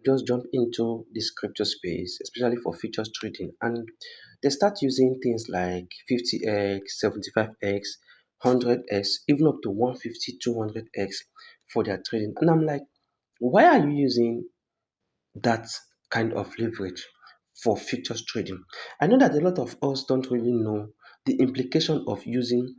just jump into this crypto space, especially for futures trading, and they start using things like 50x, 75x, 100x, even up to 150, 200x for their trading. And I'm like, why are you using that kind of leverage for futures trading? I know that a lot of us don't really know the implication of using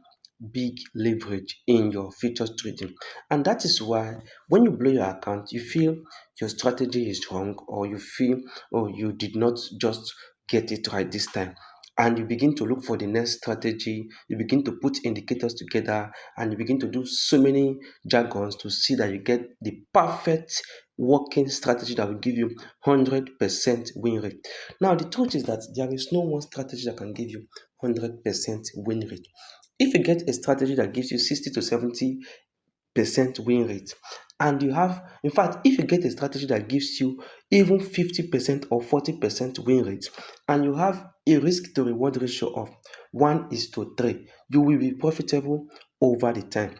big leverage in your futures trading. And that is why when you blow your account, you feel your strategy is wrong, or you feel, oh, you did not just get it right this time. And you begin to look for the next strategy, you begin to put indicators together, and you begin to do so many jargons to see that you get the perfect working strategy that will give you 100% win rate. Now, the truth is that there is no one strategy that can give you 100% win rate. If you get a strategy that gives you 60 to 70% win rate, and you have, in fact, if you get a strategy that gives you even 50% or 40% win rate, and you have a risk to reward ratio of 1:3, you will be profitable over the time.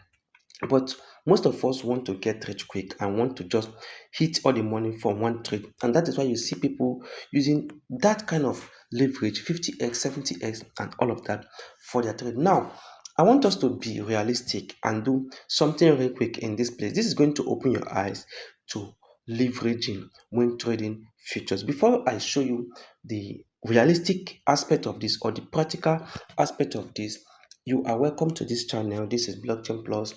But most of us want to get rich quick and want to just hit all the money from one trade. And that is why you see people using that kind of leverage, 50x, 70x, and all of that for their trade. Now, I want us to be realistic and do something real quick in this place. This is going to open your eyes to leveraging when trading futures. Before I show you the realistic aspect of this or the practical aspect of this, you are welcome to this channel. This is Blockchain Plus.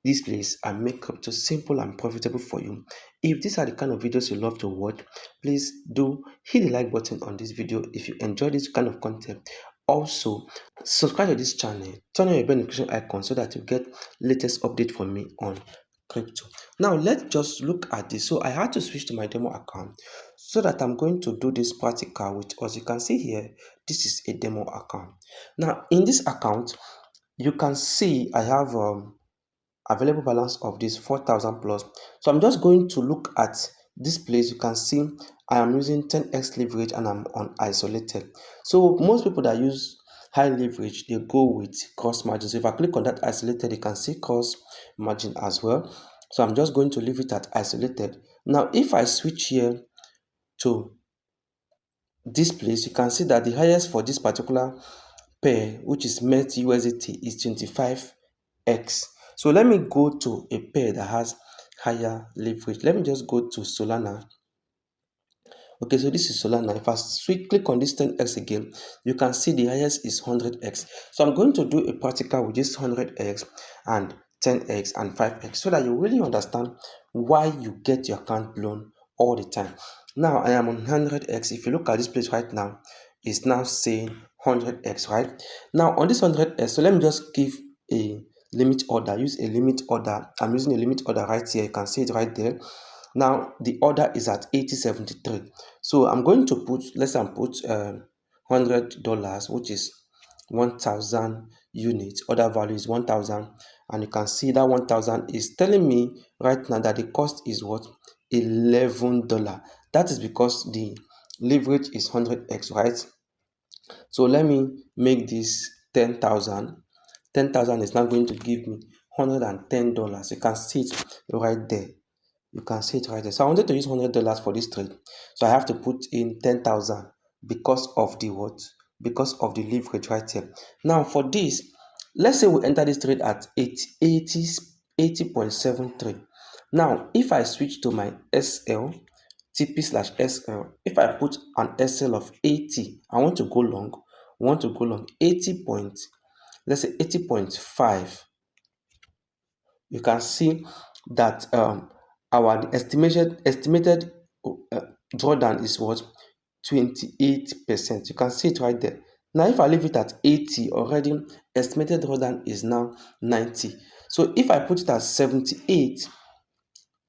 This place I make crypto simple and profitable for you. If these are the kind of videos you love to watch, please do hit the like button on this video if you enjoy this kind of content. Also, subscribe to this channel, turn on your bell notification icon so that you get latest update from me on crypto. Now let's just look at this. So I had to switch to my demo account so that I'm going to do this practical, which, as you can see here, this is a demo account. Now in this account, you can see I have available balance of this 4,000 plus. So I'm just going to look at this place. You can see I am using 10x leverage and I'm on isolated. So most people that use high leverage, they go with cross margin. So if I click on that isolated, you can see cross margin as well. So I'm just going to leave it at isolated. Now if I switch here to this place, you can see that the highest for this particular pair, which is MET USDT, is 25x. So let me go to a pair that has higher leverage. Let me just go to Solana. Okay, so this is Solana. If I click on this 10x again, you can see the highest is 100x. So I'm going to do a practical with this 100x and 10x and 5x so that you really understand why you get your account blown all the time. Now I am on 100x. If you look at this place right now, it's now saying 100x, right? Now on this 100x, so let me just give a limit order, use a limit order. I'm using a limit order right here. You can see it right there. Now the order is at 80.73. So I'm going to put, let's say, put $100, which is 1,000 units. Order value is 1,000, and you can see that 1,000 is telling me right now that the cost is what? $11. That is because the leverage is 100x, right? So let me make this 10,000. 10,000 is now going to give me $110. You can see it right there. You can see it right there. So I wanted to use $100 for this trade. So I have to put in 10,000 because of the what? Because of the leverage right here. Now for this, let's say we enter this trade at 80.73. Now, if I switch to my SL, TP/SL, if I put an SL of 80, I want to go long. 80 point, let's say 80.5. You can see that our estimated drawdown is what? 28%. You can see it right there. Now if I leave it at 80 already, estimated drawdown is now 90. So if I put it at 78,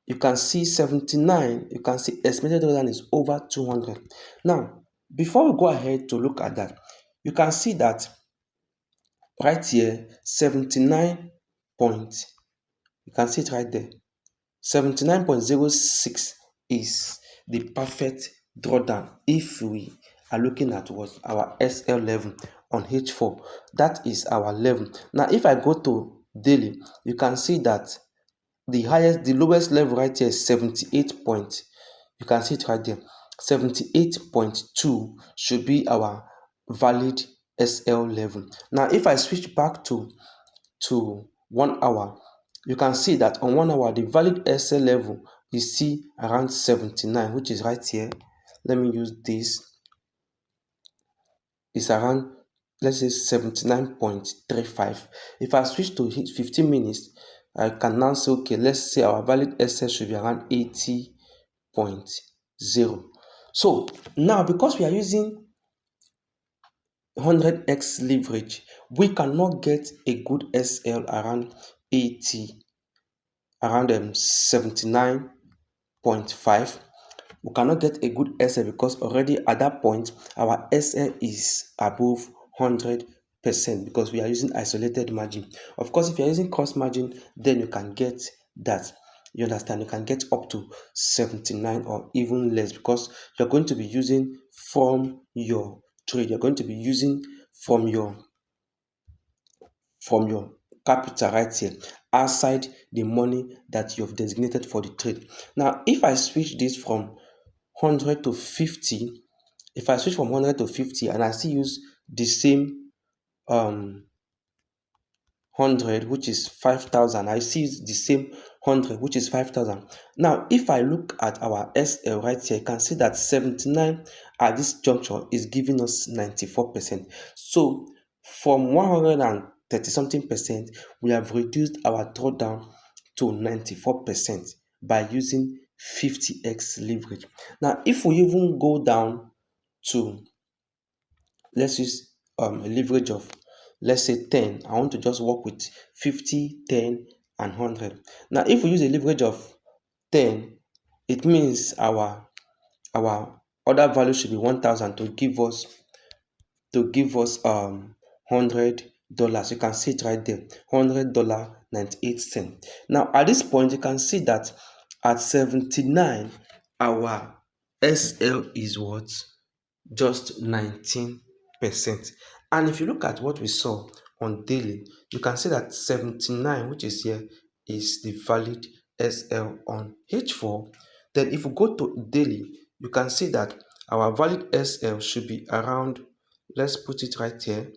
you can see 79, you can see estimated drawdown is over 200. Now before we go ahead to look at that, you can see that right here, 79 point, you can see it right there. 79.06 is the perfect drawdown if we are looking at what our SL level on H4. That is our level. Now if I go to daily, you can see that the lowest level right here is 78 point. You can see it right there. 78.2 should be our valid SL level. Now, if I switch back to 1 hour, you can see that on 1 hour, the valid SL level is still around 79, which is right here. Let me use this. It's around, let's say, 79.35. If I switch to 15 minutes, I can now say, okay, let's say our valid SL should be around 80.0. So now, because we are using 100x leverage, we cannot get a good SL around 80, around 79.5. We cannot get a good SL because already at that point our SL is above 100% because we are using isolated margin. Of course, if you're using cross margin, then you can get that. You understand? You can get up to 79 or even less because you're going to be using from your trade. You're going to be using from your capital right here outside the money that you have designated for the trade. Now, if I switch this from 100 to 50, if I switch from 100 to 50 and I still use the same 100, which is 5,000, I see the same 100, which is 5,000. Now, if I look at our SL right here, you can see that 79 at this juncture is giving us 94%. So from 130 something percent, we have reduced our drawdown to 94% by using 50x leverage. Now, if we even go down to, let's use a leverage of, let's say, 10. I want to just work with 50, 10, and 100. Now, if we use a leverage of 10, it means our other value should be 1,000 to give us $100. You can see it right there, $100.98. Now, at this point, you can see that at 79, our SL is what? Just 19%. And if you look at what we saw on daily, you can see that 79, which is here, is the valid SL on H4. Then if we go to daily, you can see that our valid SL should be around, let's put it right here,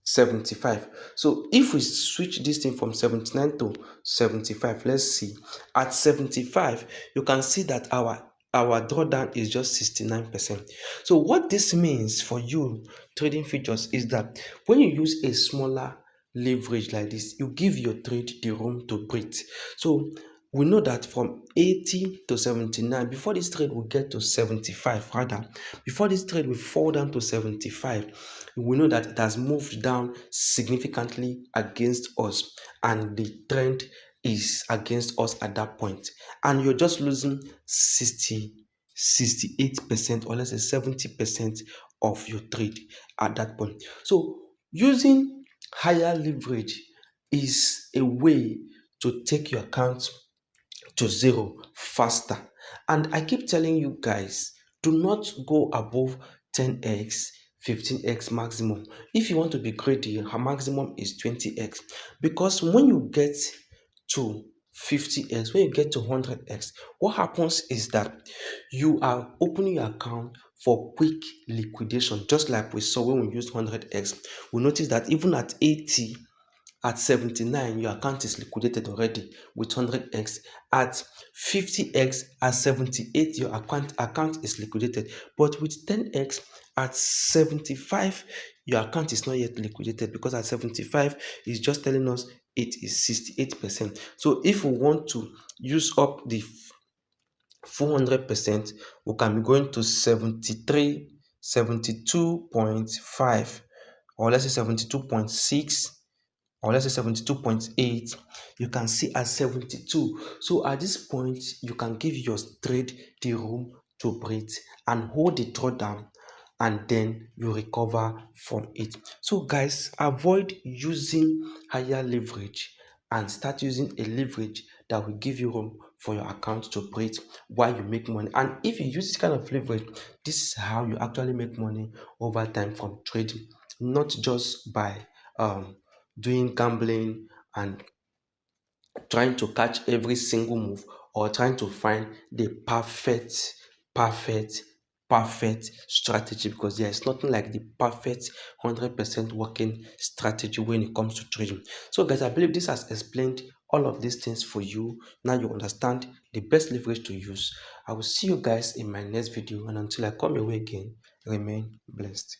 75. So if we switch this thing from 79 to 75, let's see. At 75, you can see that our drawdown is just 69%. So what this means for you trading futures is that when you use a smaller leverage like this, you give your trade the room to breathe. So we know that from 80 to 79, before this trade will get to 75, rather, before this trade will fall down to 75, we know that it has moved down significantly against us, and the trend is against us at that point. And you're just losing 68%, or let's say 70% of your trade at that point. So using higher leverage is a way to take your account to zero faster. And I keep telling you guys, do not go above 10x, 15x maximum. If you want to be greedy, her maximum is 20x. Because when you get to 50x, when you get to 100x, what happens is that you are opening your account for quick liquidation, just like we saw when we used 100x. We noticed that even at 80, at 79, your account is liquidated already with 100x. At 50x, at 78, your account is liquidated. But with 10x, at 75, your account is not yet liquidated because at 75, it's just telling us it is 68%. So if we want to use up the 400%, we can be going to 73, 72.5, or let's say 72.6, or let's say 72.8. You can see at 72. So at this point, you can give your trade the room to breathe and hold the drawdown, and then you recover from it. So guys, avoid using higher leverage and start using a leverage that will give you room for your account to breathe while you make money. And if you use this kind of leverage, this is how you actually make money over time from trading, not just by doing gambling and trying to catch every single move or trying to find the perfect, perfect strategy, because there is nothing like the perfect 100% working strategy when it comes to trading. So, guys, I believe this has explained all of these things for you. Now you understand the best leverage to use. I will see you guys in my next video, and until I come your way again, remain blessed.